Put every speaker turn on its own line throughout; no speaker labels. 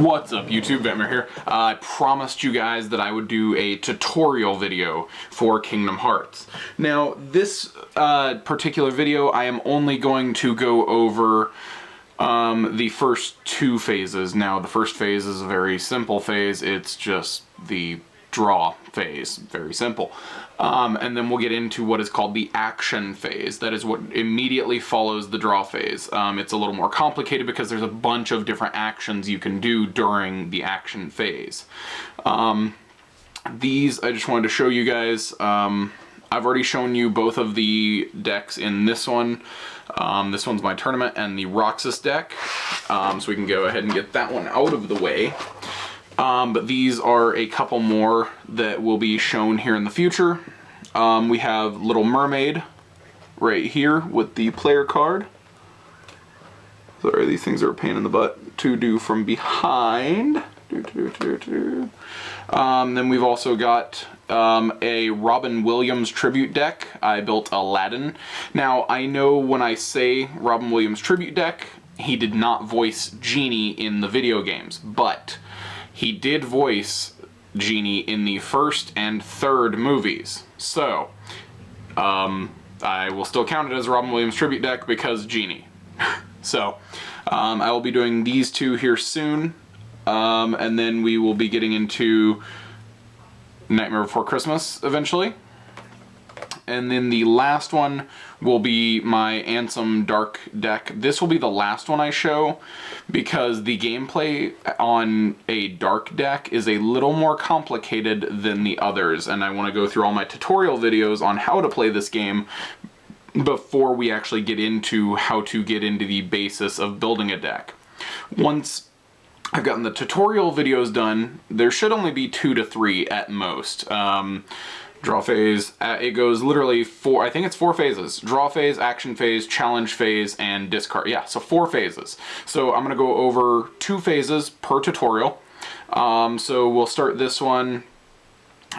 What's up YouTube, Vetmer here. I promised you guys that I would do a tutorial video for Kingdom Hearts. Now this particular video I am only going to go over the first two phases. Now the first phase is a very simple phase, it's just the draw phase, very simple. And then we'll get into what is called the action phase. That is what immediately follows the draw phase. It's a little more complicated because there's a bunch of different actions you can do during the action phase. These I just wanted to show you guys. I've already shown you both of the decks in this one. This one's my tournament and the Roxas deck. So we can go ahead and get that one out of the way. But these are a couple more that will be shown here in the future. We have Little Mermaid right here with the player card. Sorry, these things are a pain in the butt to do from behind. Then we've also got a Robin Williams tribute deck. I built Aladdin. Now, I know when I say Robin Williams tribute deck, he did not voice Genie in the video games, but he did voice Genie in the first and third movies. So, I will still count it as a Robin Williams tribute deck because Genie. So, I will be doing these two here soon. And then we will be getting into Nightmare Before Christmas eventually. And then the last one will be my Ansem Dark deck. This will be the last one I show because the gameplay on a Dark deck is a little more complicated than the others, and I want to go through all my tutorial videos on how to play this game before we actually get into how to get into the basis of building a deck. Once I've gotten the tutorial videos done, there should only be 2 to 3 at most. Draw phase, it goes literally I think it's 4 phases. Draw phase, action phase, challenge phase, and discard. Yeah, so 4 phases. So I'm gonna go over 2 phases per tutorial. So we'll start this one.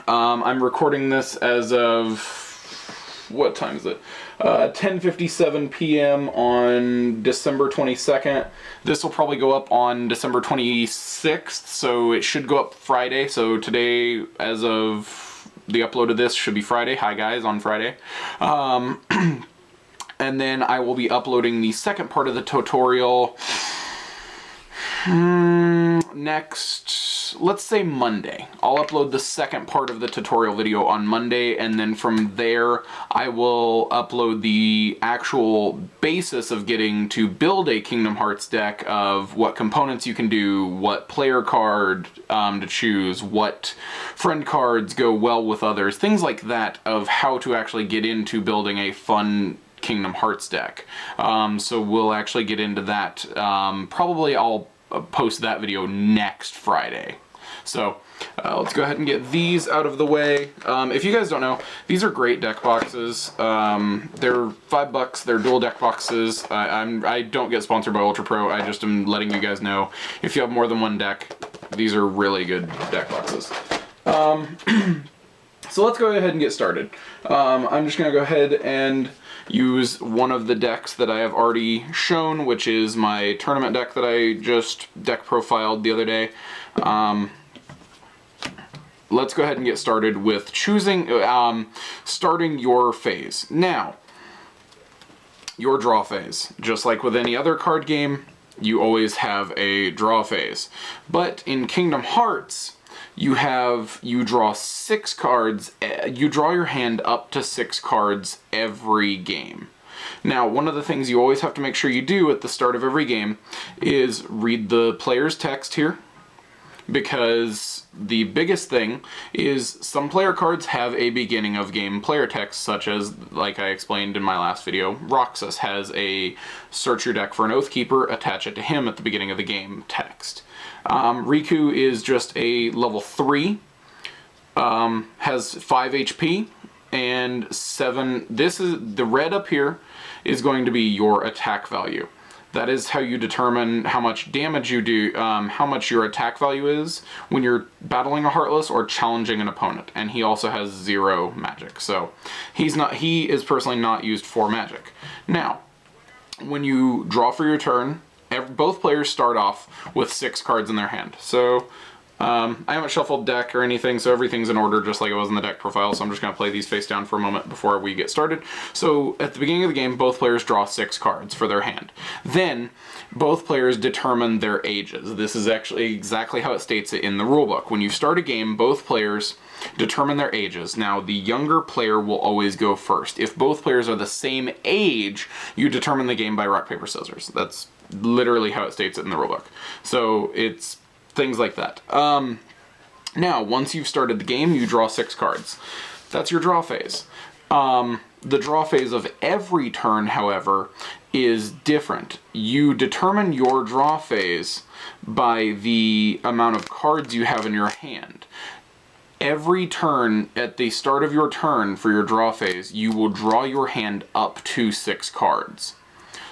I'm recording this as of, what time is it? 10:57 p.m. on December 22nd. This will probably go up on December 26th, so it should go up Friday. So today, as of the upload of this, should be Friday. Hi guys, on Friday. And then I will be uploading the second part of the tutorial next, let's say Monday. I'll upload the second part of the tutorial video on Monday, and then from there I will upload the actual basis of getting to build a Kingdom Hearts deck, of what components you can do, what player card to choose, what friend cards go well with others, things like that, of how to actually get into building a fun Kingdom Hearts deck. So we'll actually get into that. Probably I'll post that video next Friday. So let's go ahead and get these out of the way. If you guys don't know, these are great deck boxes. They're $5. They're dual deck boxes. I don't get sponsored by Ultra Pro. I just am letting you guys know, if you have more than one deck, these are really good deck boxes. So let's go ahead and get started. I'm just gonna go ahead and use one of the decks that I have already shown, which is my tournament deck that I just deck profiled the other day. Let's go ahead and get started with choosing, starting your phase. Now, your draw phase. Just like with any other card game, you always have a draw phase. But in Kingdom Hearts, you draw 6 cards, you draw your hand up to 6 cards every game. Now, one of the things you always have to make sure you do at the start of every game is read the player's text here, because the biggest thing is some player cards have a beginning of game player text, such as, like I explained in my last video, Roxas has a search your deck for an Oathkeeper, attach it to him at the beginning of the game text. Riku is just a level 3, has 5 HP and 7. This is the red up here is going to be your attack value. That is how you determine how much damage you do, how much your attack value is when you're battling a Heartless or challenging an opponent. And he also has 0 magic, so he is personally not used for magic. Now, when you draw for your turn both players start off with 6 cards in their hand. So I haven't shuffled deck or anything, so everything's in order just like it was in the deck profile, so I'm just going to play these face down for a moment before we get started. So at the beginning of the game, both players draw 6 cards for their hand. Then both players determine their ages. This is actually exactly how it states it in the rulebook. When you start a game, both players determine their ages. Now, the younger player will always go first. If both players are the same age, you determine the game by rock, paper, scissors. That's literally how it states it in the rulebook. So it's things like that. Now, once you've started the game, you draw 6 cards. That's your draw phase. The draw phase of every turn, however, is different. You determine your draw phase by the amount of cards you have in your hand. Every turn, at the start of your turn for your draw phase, you will draw your hand up to 6 cards.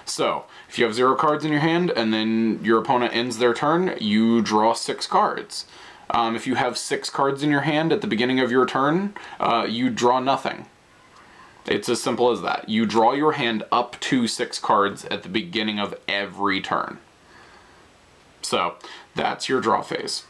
So, if you have 0 cards in your hand and then your opponent ends their turn, you draw 6 cards. If you have 6 cards in your hand at the beginning of your turn, you draw nothing. It's as simple as that. You draw your hand up to 6 cards at the beginning of every turn. So, that's your draw phase.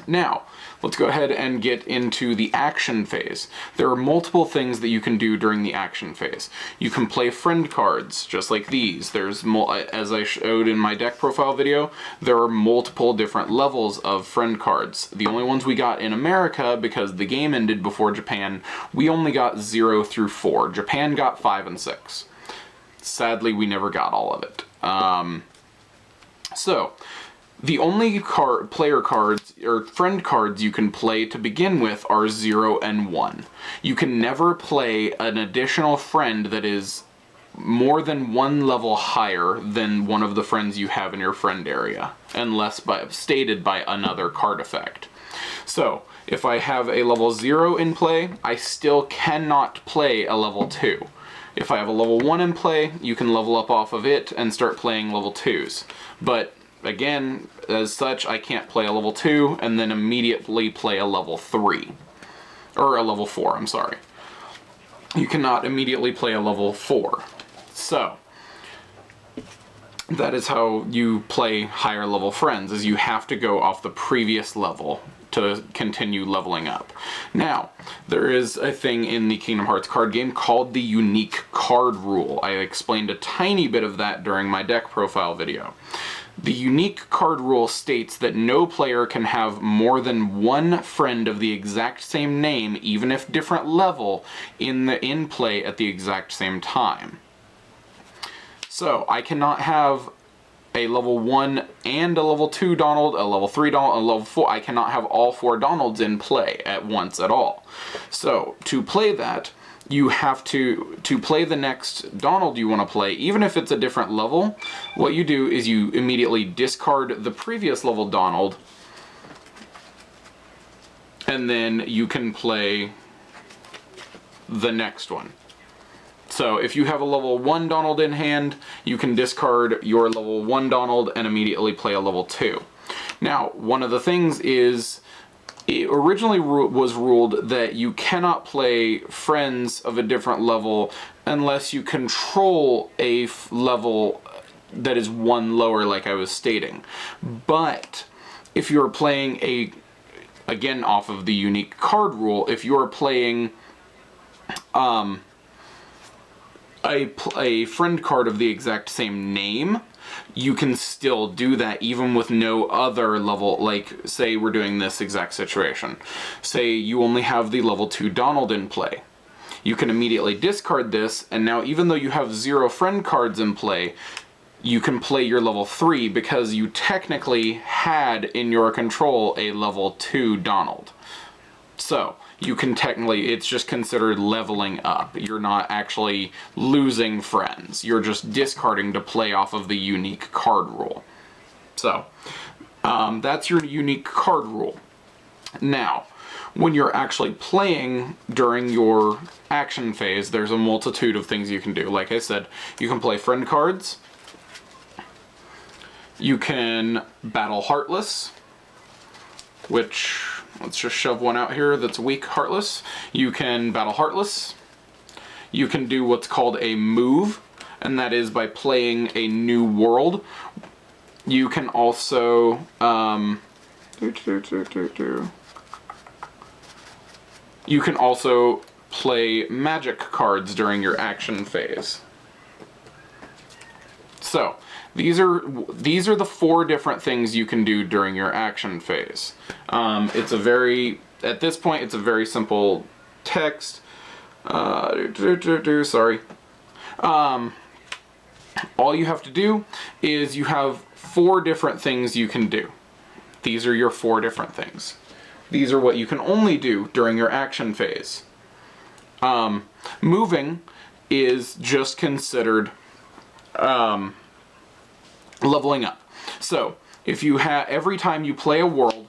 Now, let's go ahead and get into the action phase. There are multiple things that you can do during the action phase. You can play friend cards, just like these. There's, as I showed in my deck profile video, there are multiple different levels of friend cards. The only ones we got in America, because the game ended before Japan, we only got 0 through 4. Japan got 5 and 6. Sadly, we never got all of it. The only player cards, or friend cards you can play to begin with are 0 and 1. You can never play an additional friend that is more than 1 level higher than one of the friends you have in your friend area, unless stated by another card effect. So, if I have a level 0 in play, I still cannot play a level 2. If I have a level 1 in play, you can level up off of it and start playing level 2s. But again, as such, I can't play a level 2 and then immediately play a level 3. Or a level 4, I'm sorry. You cannot immediately play a level 4. So, that is how you play higher level friends, is you have to go off the previous level to continue leveling up. Now, there is a thing in the Kingdom Hearts card game called the unique card rule. I explained a tiny bit of that during my deck profile video. The unique card rule states that no player can have more than 1 friend of the exact same name, even if different level, in play at the exact same time. So, I cannot have a level 1 and a level 2 Donald, a level 3 Donald, and a level 4. I cannot have all 4 Donalds in play at once at all. So, to play that, you have to play the next Donald you want to play, even if it's a different level, what you do is you immediately discard the previous level Donald, and then you can play the next one. So if you have a level 1 Donald in hand, you can discard your level 1 Donald and immediately play a level 2. Now, one of the things is, it originally was ruled that you cannot play friends of a different level unless you control a level that is 1 lower, like I was stating. But if you're playing again off of the unique card rule, if you're playing a friend card of the exact same name, you can still do that even with no other level. Like, say we're doing this exact situation. Say you only have the level 2 Donald in play. You can immediately discard this, and now even though you have 0 friend cards in play, you can play your level 3 because you technically had in your control a level 2 Donald. So, you can technically, it's just considered leveling up. You're not actually losing friends. You're just discarding to play off of the unique card rule. So, that's your unique card rule. Now, when you're actually playing during your action phase, there's a multitude of things you can do. Like I said, you can play friend cards. You can battle Heartless, which, let's just shove one out here that's weak Heartless. You can battle Heartless. You can do what's called a move, and that is by playing a new world. You can also you can also play magic cards during your action phase. So these are the 4 different things you can do during your action phase. At this point it's a very simple text. Sorry. All you have to do is you have 4 different things you can do. These are your 4 different things. These are what you can only do during your action phase. Moving is just considered leveling up. So if you have, every time you play a world,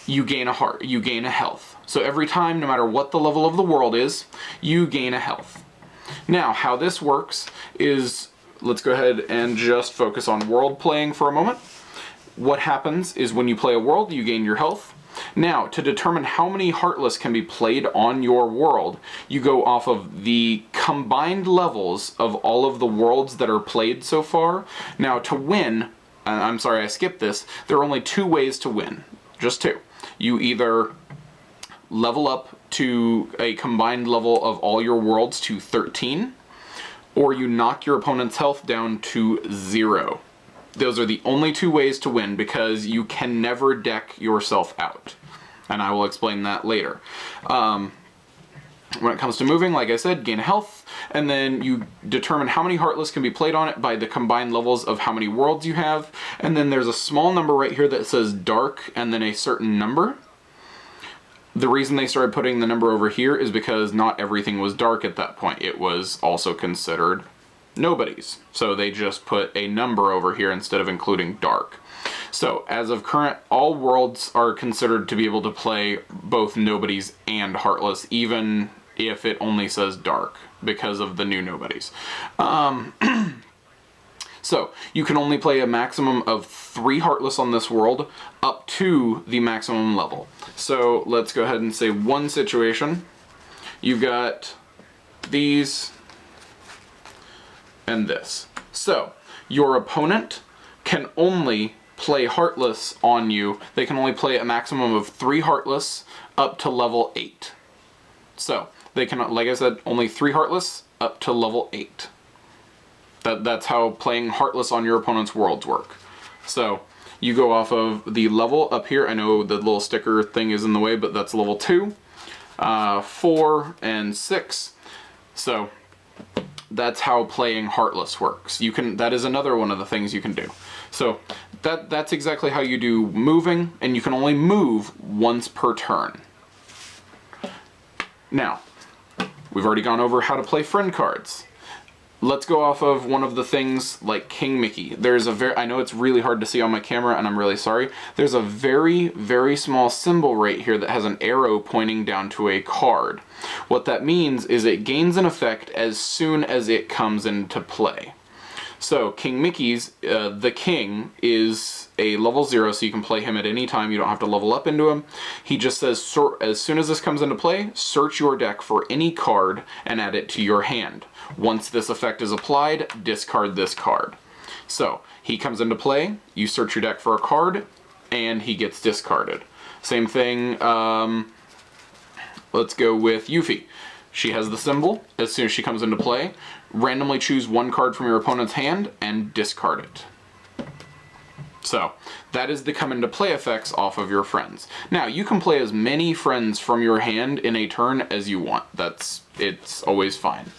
you gain a health. So every time, no matter what the level of the world is, you gain a health. Now, how this works is, let's go ahead and just focus on world playing for a moment. What happens is when you play a world, you gain your health. Now, to determine how many Heartless can be played on your world, you go off of the combined levels of all of the worlds that are played so far. Now, to win, I'm sorry I skipped this, there are only 2 ways to win. Just 2. You either level up to a combined level of all your worlds to 13, or you knock your opponent's health down to 0. Those are the only 2 ways to win, because you can never deck yourself out. And I will explain that later. When it comes to moving, like I said, gain health, and then you determine how many Heartless can be played on it by the combined levels of how many worlds you have. And then there's a small number right here that says dark, and then a certain number. The reason they started putting the number over here is because not everything was dark at that point. It was also considered nobodies. So they just put a number over here instead of including dark. So as of current, all worlds are considered to be able to play both nobodies and Heartless, even if it only says dark, because of the new nobodies. So you can only play a maximum of 3 Heartless on this world up to the maximum level. So let's go ahead and say one situation. You've got these and this. So your opponent can only play Heartless on you. They can only play a maximum of 3 Heartless up to level 8. So they can, like I said, only 3 Heartless up to level 8. That's how playing Heartless on your opponent's worlds work. So you go off of the level up here. I know the little sticker thing is in the way, but that's level 2, 4, and 6. So that's how playing Heartless works. That is another one of the things you can do. So that's exactly how you do moving, and you can only move once per turn. Now, we've already gone over how to play friend cards. Let's go off of one of the things like King Mickey. I know it's really hard to see on my camera, and I'm really sorry. There's a very, very small symbol right here that has an arrow pointing down to a card. What that means is it gains an effect as soon as it comes into play. So King Mickey's, the king, is a level 0, so you can play him at any time. You don't have to level up into him. He just says, as soon as this comes into play, search your deck for any card and add it to your hand. Once this effect is applied, discard this card. So he comes into play, you search your deck for a card, and he gets discarded. Same thing, let's go with Yuffie. She has the symbol. As soon as she comes into play, randomly choose one card from your opponent's hand and discard it. So that is the come into play effects off of your friends. Now you can play as many friends from your hand in a turn as you want. It's always fine.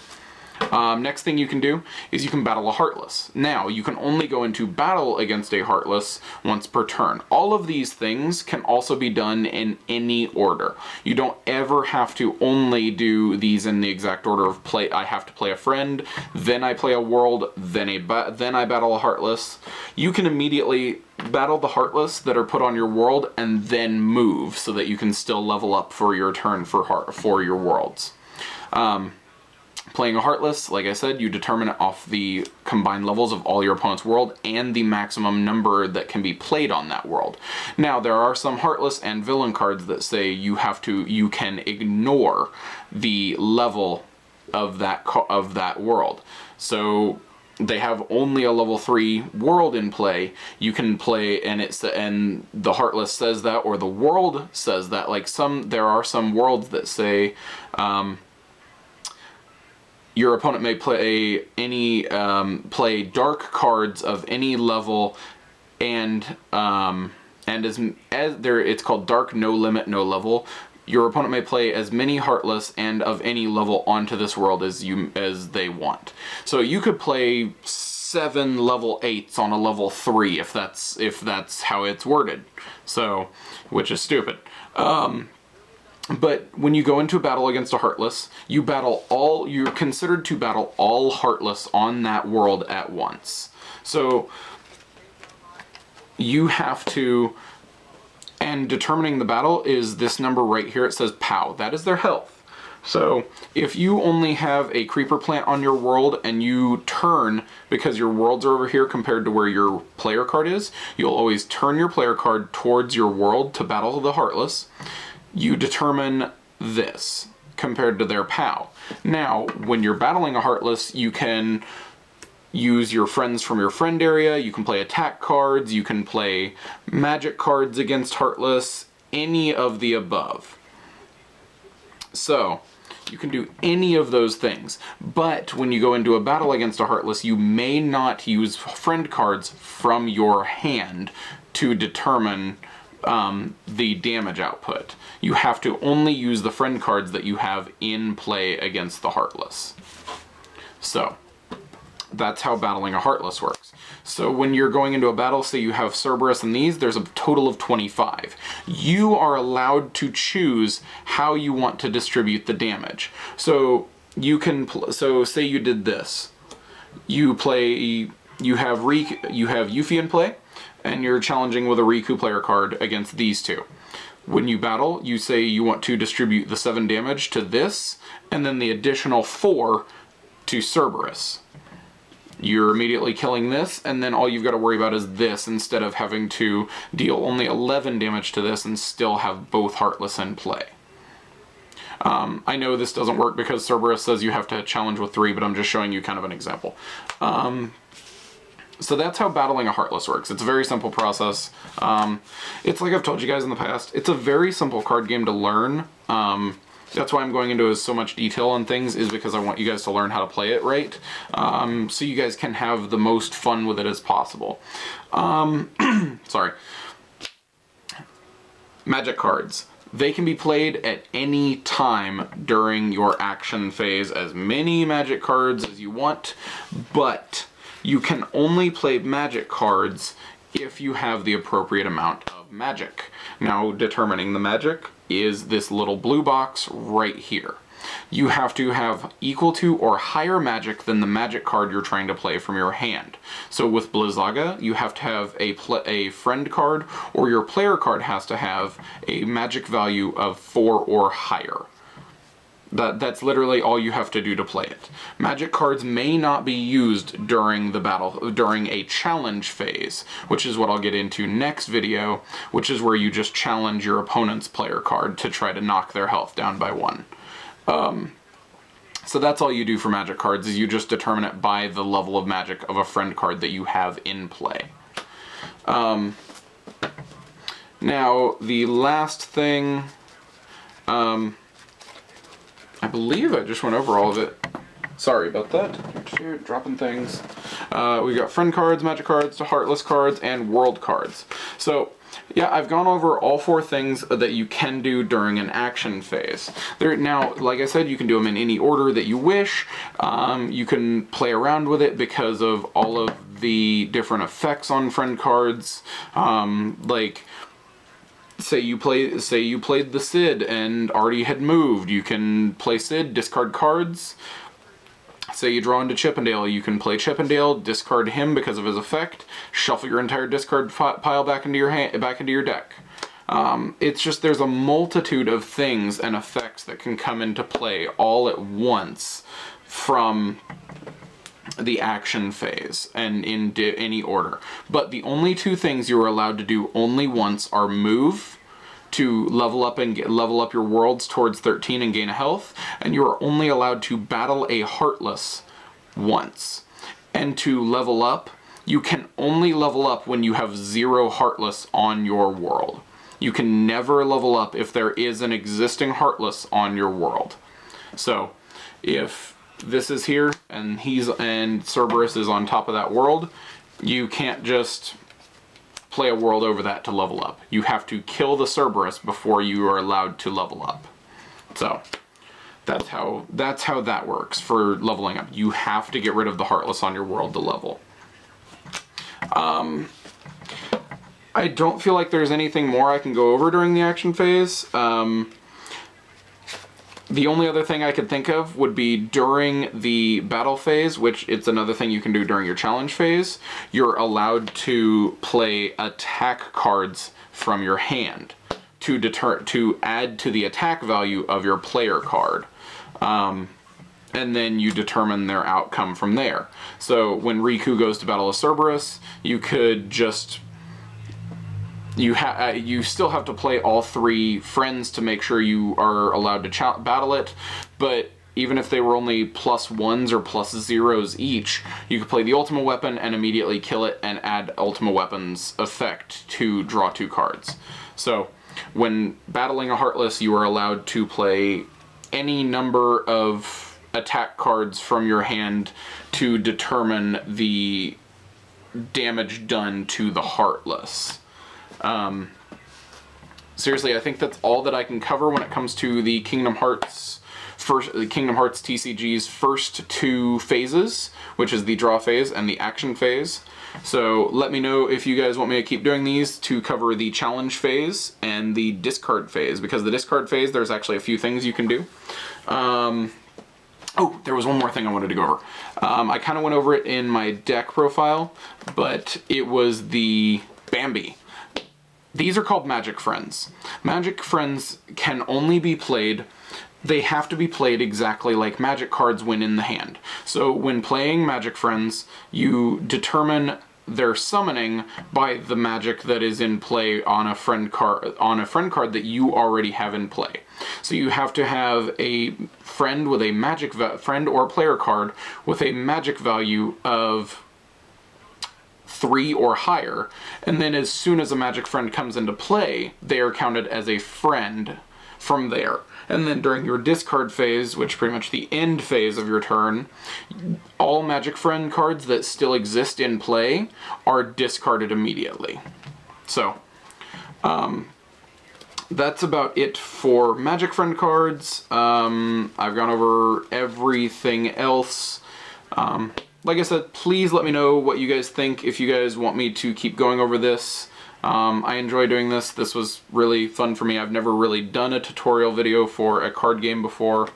Next thing you can do is you can battle a Heartless. Now, you can only go into battle against a Heartless once per turn. All of these things can also be done in any order. You don't ever have to only do these in the exact order of play. I have to play a friend, then I play a world, then I battle a Heartless. You can immediately battle the Heartless that are put on your world and then move so that you can still level up for your turn for your worlds. Playing a Heartless, like I said, you determine it off the combined levels of all your opponent's world and the maximum number that can be played on that world. Now, there are some Heartless and villain cards that say you can ignore the level of that world. So they have only a level 3 world in play, you can play, and the Heartless says that, or the world says that. Like there are some worlds that say your opponent may play dark cards of any level, and as there, it's called dark, no limit, no level. Your opponent may play as many Heartless and of any level onto this world as they want. So you could play 7 level 8s on a level 3 if that's how it's worded. So, which is stupid. But when you go into a battle against a Heartless, you're considered to battle all Heartless on that world at once. So you have to, and determining the battle is this number right here. It says POW. That is their health. So if you only have a creeper plant on your world and you turn, because your worlds are over here compared to where your player card is, you'll always turn your player card towards your world to battle the Heartless. You determine this compared to their POW. Now, when you're battling a Heartless, you can use your friends from your friend area, you can play attack cards, you can play magic cards against Heartless, any of the above. So, you can do any of those things. But when you go into a battle against a Heartless, you may not use friend cards from your hand to determine the damage output. You have to only use the friend cards that you have in play against the Heartless. So, that's how battling a Heartless works. So when you're going into a battle, say you have Cerberus and these, there's a total of 25. You are allowed to choose how you want to distribute the damage. So you can, say you did this. You have Yuffie in play, and you're challenging with a Riku player card against these two. When you battle, you say you want to distribute the 7 damage to this, and then the additional 4 to Cerberus. You're immediately killing this, and then all you've got to worry about is this, instead of having to deal only 11 damage to this and still have both Heartless in play. I know this doesn't work because Cerberus says you have to challenge with 3, but I'm just showing you kind of an example. So that's how battling a Heartless works. It's a very simple process. It's like I've told you guys in the past, it's a very simple card game to learn. That's why I'm going into so much detail on things, is because I want you guys to learn how to play it right, so you guys can have the most fun with it as possible. Sorry. Magic cards. They can be played at any time during your action phase, as many magic cards as you want, but you can only play magic cards if you have the appropriate amount of magic. Now, determining the magic is this little blue box right here. You have to have equal to or higher magic than the magic card you're trying to play from your hand. So with Blizzaga, you have to have a friend card, or your player card has to have a magic value of 4 or higher. That's literally all you have to do to play it. Magic cards may not be used during the battle, during a challenge phase, which is what I'll get into next video, which is where you just challenge your opponent's player card to try to knock their health down by 1. So that's all you do for magic cards, is you just determine it by the level of magic of a friend card that you have in play. Now, the last thing, I believe I just went over all of it. Sorry about that. Dropping things. We got friend cards, magic cards, Heartless cards, and world cards. So, yeah, I've gone over all 4 things that you can do during an action phase. Now, like I said, you can do them in any order that you wish. You can play around with it because of all of the different effects on friend cards. Like, say you played the Cid and already had moved. You can play Cid, discard cards. Say you draw into Chippendale, you can play Chippendale, discard him because of his effect, shuffle your entire discard pile back into your deck. It's just, there's a multitude of things and effects that can come into play all at once from the action phase, and in any order. But the only 2 things you are allowed to do only once are move to level up your worlds towards 13 and gain a health, and you are only allowed to battle a Heartless once. And to level up, you can only level up when you have 0 Heartless on your world. You can never level up if there is an existing Heartless on your world. So, if this is here and Cerberus is on top of that world, you can't just play a world over that to level up. You have to kill the Cerberus before you are allowed to level up. So, that's how that works for leveling up. You have to get rid of the Heartless on your world to level. I don't feel like there's anything more I can go over during the action phase. The only other thing I could think of would be during the battle phase, which it's another thing you can do during your challenge phase. You're allowed to play attack cards from your hand to add to the attack value of your player card. And then you determine their outcome from there. So when Riku goes to battle a Cerberus, you could just... You still have to play all 3 friends to make sure you are allowed to battle it, but even if they were only +1s or +0s each, you could play the Ultima Weapon and immediately kill it and add Ultima Weapon's effect to draw 2 cards. So when battling a Heartless, you are allowed to play any number of attack cards from your hand to determine the damage done to the Heartless. Seriously, I think that's all that I can cover when it comes to the Kingdom Hearts TCG's first 2 phases, which is the draw phase and the action phase. So let me know if you guys want me to keep doing these to cover the challenge phase and the discard phase, because the discard phase, there's actually a few things you can do. Oh, there was one more thing I wanted to go over. I kind of went over it in my deck profile, but it was the Bambi. These are called Magic Friends. Magic Friends can only be played, they have to be played exactly like Magic cards when in the hand. So when playing Magic Friends, you determine their summoning by the magic that is in play on a friend card that you already have in play. So you have to have a friend with a friend or player card with a magic value of 3 or higher, and then as soon as a magic friend comes into play, they are counted as a friend from there. And then during your discard phase, which is pretty much the end phase of your turn, all magic friend cards that still exist in play are discarded immediately. So, that's about it for magic friend cards. I've gone over everything else. Like I said, please let me know what you guys think, if you guys want me to keep going over this. I enjoy doing this. This was really fun for me. I've never really done a tutorial video for a card game before.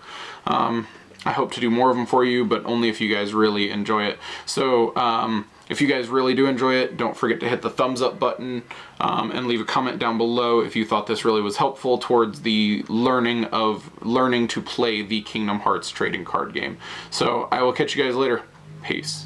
I hope to do more of them for you, but only if you guys really enjoy it. So, if you guys really do enjoy it, don't forget to hit the thumbs up button and leave a comment down below if you thought this really was helpful towards the learning to play the Kingdom Hearts trading card game. So, I will catch you guys later. Peace.